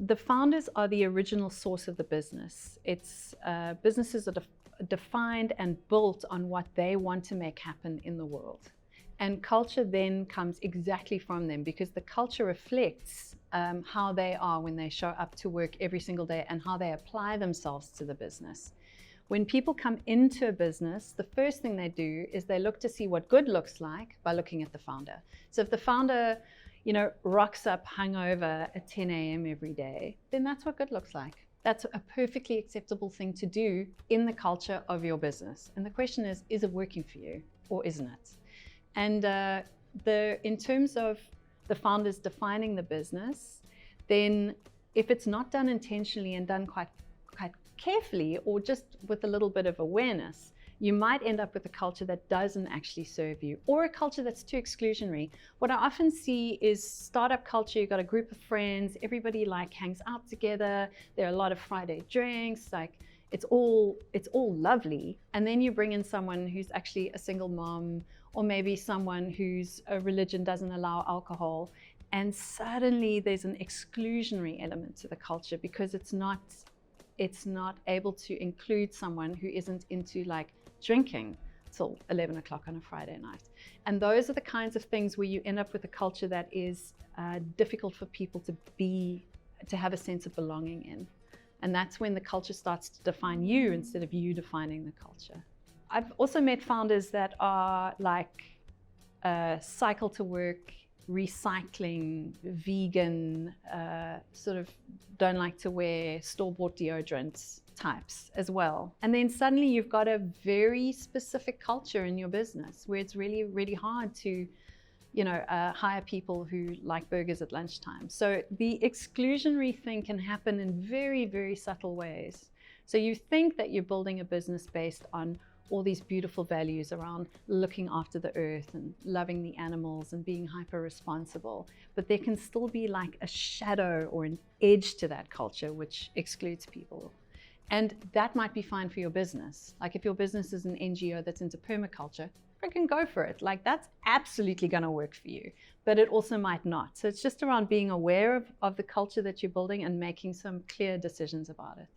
The founders are the original source of the business. It's businesses are defined and built on what they want to make happen in the world. And culture then comes exactly from them, because the culture reflects how they are when they show up to work every single day and how they apply themselves to the business. When people come into a business, the first thing they do is they look to see what good looks like by looking at the founder. So if the founder, rocks up hungover at 10 a.m. every day, then that's what good looks like. That's a perfectly acceptable thing to do in the culture of your business. And the question is it working for you or isn't it? And in terms of the founders defining the business, then if it's not done intentionally and done quite carefully, or just with a little bit of awareness, you might end up with a culture that doesn't actually serve you, or a culture that's too exclusionary. What I often see is startup culture. You've got a group of friends, everybody hangs out together. There are a lot of Friday drinks, it's all lovely. And then you bring in someone who's actually a single mom, or maybe someone whose religion doesn't allow alcohol. And suddenly there's an exclusionary element to the culture, because it's not able to include someone who isn't into drinking till 11 o'clock on a Friday night. And those are the kinds of things where you end up with a culture that is difficult for people to have a sense of belonging in. And that's when the culture starts to define you instead of you defining the culture. I've also met founders that are cycle to work, recycling, vegan, sort of don't like to wear store-bought deodorants types as well. And then suddenly you've got a very specific culture in your business where it's really, really hard to hire people who like burgers at lunchtime. So the exclusionary thing can happen in very, very subtle ways. So you think that you're building a business based on all these beautiful values around looking after the earth and loving the animals and being hyper responsible, but there can still be a shadow or an edge to that culture which excludes people. And that might be fine for your business. If your business is an NGO that's into permaculture, freaking go for it. That's absolutely going to work for you, but it also might not. So it's just around being aware of the culture that you're building and making some clear decisions about it.